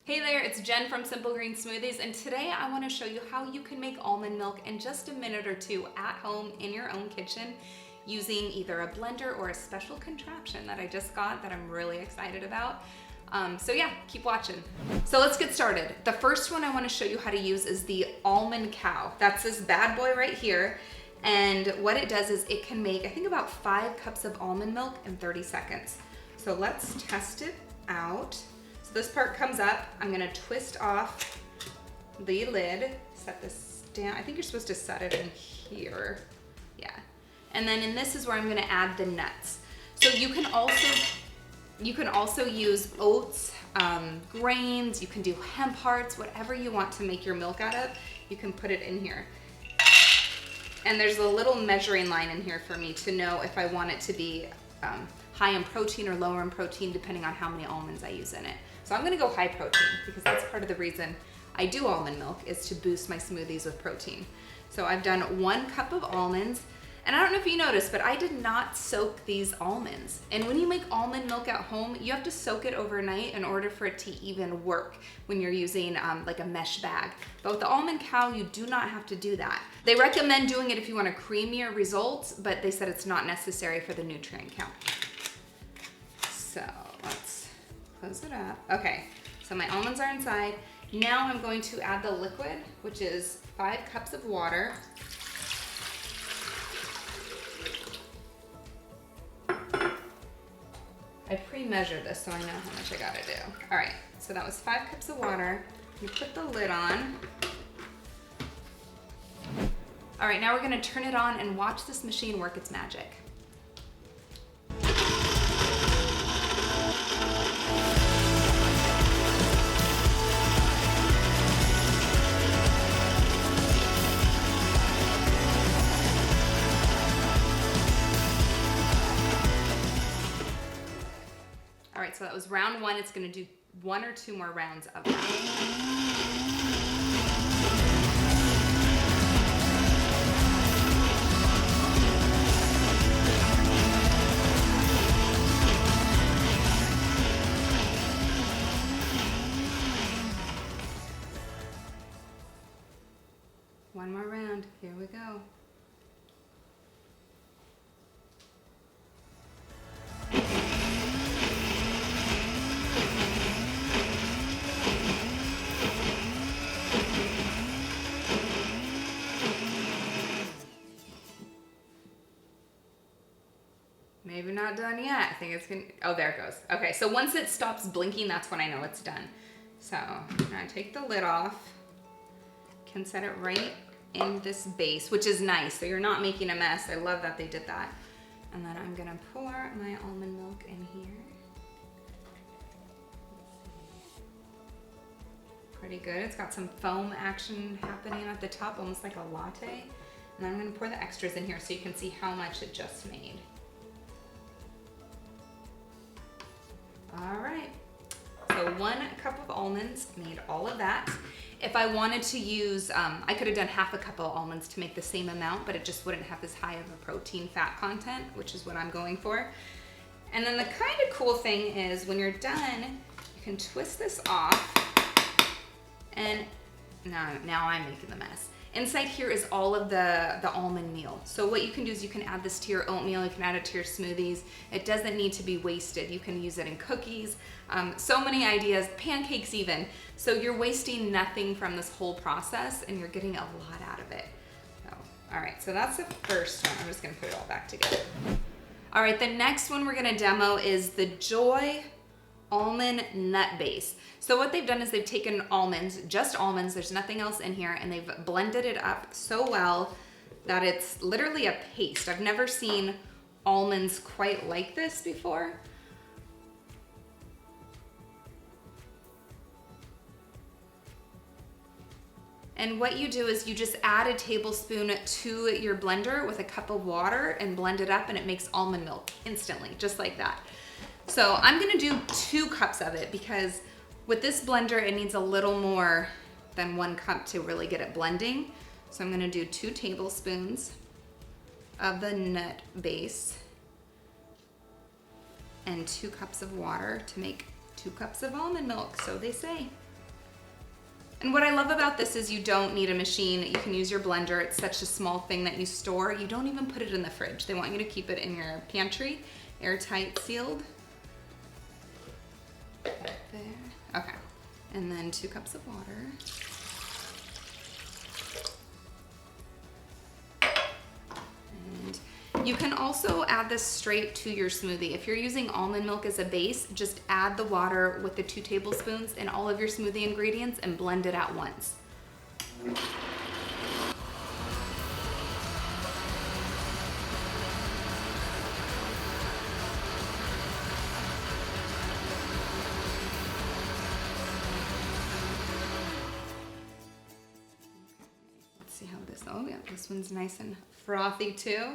Hey there, it's Jen from Simple Green Smoothies, and today I want to show you how you can make almond milk in just a minute or two at home in your own kitchen using either a blender or a special contraption that I just got that I'm really excited about. So yeah, keep watching. So let's get started. The first one I want to show you how to use is the Almond Cow. That's this bad boy right here. And what it does is it can make, I think, about 5 cups of almond milk in 30 seconds. So let's test it out. So this part comes up. I'm gonna twist off the lid, set this down. I think you're supposed to set it in here. Yeah. And then in this is where I'm gonna add the nuts. So you can also use oats, grains, you can do hemp hearts, whatever you want to make your milk out of, you can put it in here. And there's a little measuring line in here for me to know if I want it to be high in protein or lower in protein, depending on how many almonds I use in it. So I'm gonna go high protein because that's part of the reason I do almond milk, is to boost my smoothies with protein. So I've done 1 cup of almonds, and I don't know if you noticed, but I did not soak these almonds. And when you make almond milk at home, you have to soak it overnight in order for it to even work when you're using like a mesh bag. But with the Almond Cow, you do not have to do that. They recommend doing it if you want a creamier result, but they said it's not necessary for the nutrient count. So let's close it up. Okay, so my almonds are inside. Now I'm going to add the liquid, which is 5 cups of water. I pre-measured this so I know how much I gotta do. All right, so that was 5 cups of water. You put the lid on. All right, now we're gonna turn it on and watch this machine work its magic. All right, so that was round 1. It's gonna do 1 or 2 more rounds of that. One more round, here we go. Maybe not done yet. I think it's gonna, oh, there it goes. Okay, so once it stops blinking, that's when I know it's done. So I'm gonna take the lid off. Can set it right in this base, which is nice, so you're not making a mess. I love that they did that. And then I'm gonna pour my almond milk in here. Pretty good. It's got some foam action happening at the top, almost like a latte. And then I'm gonna pour the extras in here so you can see how much it just made. All right, so 1 cup of almonds made all of that. If I wanted to use, I could have done half a cup of almonds to make the same amount, but it just wouldn't have as high of a protein fat content, which is what I'm going for. And then the kind of cool thing is when you're done, you can twist this off, and now I'm making the mess. Inside here is all of the almond meal. So what you can do is you can add this to your oatmeal, you can add it to your smoothies. It doesn't need to be wasted. You can use it in cookies, so many ideas, pancakes even. So you're wasting nothing from this whole process and you're getting a lot out of it. So, all right, so that's the first one. I'm just gonna put it all back together. All right, the next one we're gonna demo is the Joy Almond Nut Base. So what they've done is they've taken almonds, just almonds, there's nothing else in here, and they've blended it up so well that it's literally a paste. I've never seen almonds quite like this before. And what you do is you just add a tablespoon to your blender with a cup of water and blend it up, and it makes almond milk instantly, just like that. So I'm gonna do 2 cups of it because with this blender, it needs a little more than 1 cup to really get it blending. So I'm gonna do 2 tablespoons of the nut base and 2 cups of water to make 2 cups of almond milk, so they say. And what I love about this is you don't need a machine. You can use your blender. It's such a small thing that you store. You don't even put it in the fridge. They want you to keep it in your pantry, airtight sealed. Right there. Okay. And then 2 cups of water. And you can also add this straight to your smoothie. If you're using almond milk as a base, just add the water with the 2 tablespoons and all of your smoothie ingredients and blend it at once. See how this, oh yeah, this one's nice and frothy too.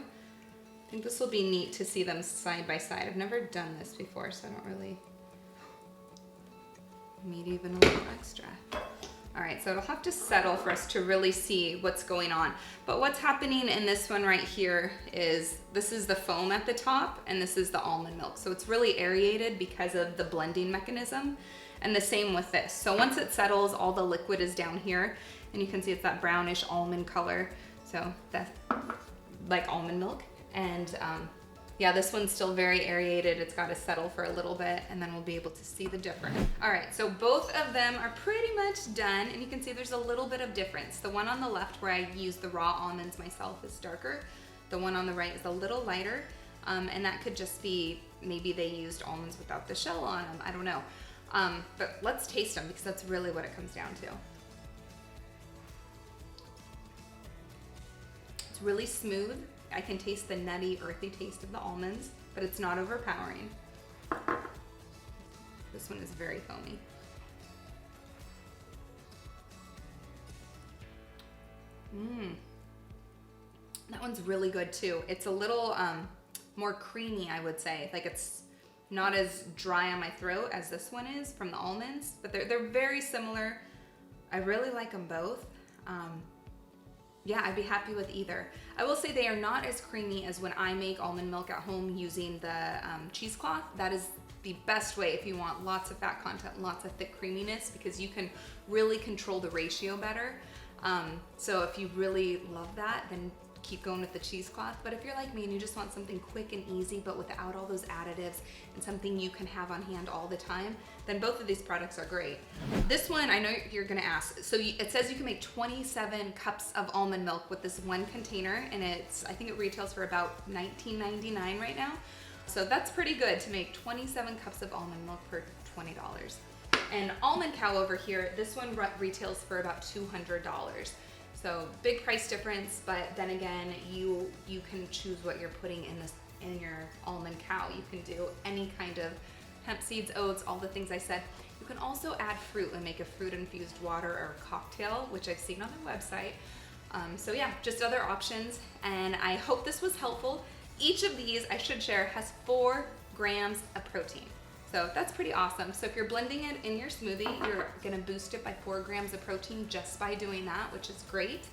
I think this will be neat to see them side by side. I've never done this before, so I don't really need even a little extra. All right, so it'll have to settle for us to really see what's going on. But what's happening in this one right here is, this is the foam at the top and this is the almond milk. So it's really aerated because of the blending mechanism. And the same with this. So once it settles, all the liquid is down here. And you can see it's that brownish almond color. So that's like almond milk. And yeah, this one's still very aerated. It's got to settle for a little bit and then we'll be able to see the difference. All right, so both of them are pretty much done. And you can see there's a little bit of difference. The one on the left where I used the raw almonds myself is darker. The one on the right is a little lighter. And that could just be, maybe they used almonds without the shell on them. I don't know. But let's taste them because that's really what it comes down to. It's really smooth. I can taste the nutty, earthy taste of the almonds, but it's not overpowering. This one is very foamy. That one's really good too. It's a little more creamy, I would say. Like it's not as dry on my throat as this one is from the almonds, but they're very similar. I really like them both. Yeah, I'd be happy with either. I will say they are not as creamy as when I make almond milk at home using the cheesecloth. That is the best way if you want lots of fat content, lots of thick creaminess, because you can really control the ratio better. So if you really love that, then keep going with the cheesecloth. But if you're like me and you just want something quick and easy but without all those additives and something you can have on hand all the time, then both of these products are great. This one, I know you're gonna ask, so it says you can make 27 cups of almond milk with this one container, and I think it retails for about $19.99 right now. So that's pretty good to make 27 cups of almond milk for $20. And Almond Cow over here, this one retails for about $200. So big price difference, but then again, you can choose what you're putting in your Almond Cow. You can do any kind of hemp seeds, oats, all the things I said. You can also add fruit and make a fruit-infused water or a cocktail, which I've seen on their website. So yeah, just other options, and I hope this was helpful. Each of these, I should share, has 4 grams of protein. So that's pretty awesome. So if you're blending it in your smoothie, you're gonna boost it by 4 grams of protein just by doing that, which is great.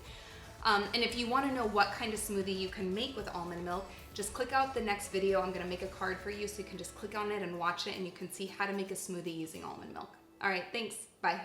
And if you wanna know what kind of smoothie you can make with almond milk, just click out the next video. I'm gonna make a card for you so you can just click on it and watch it and you can see how to make a smoothie using almond milk. All right, thanks, bye.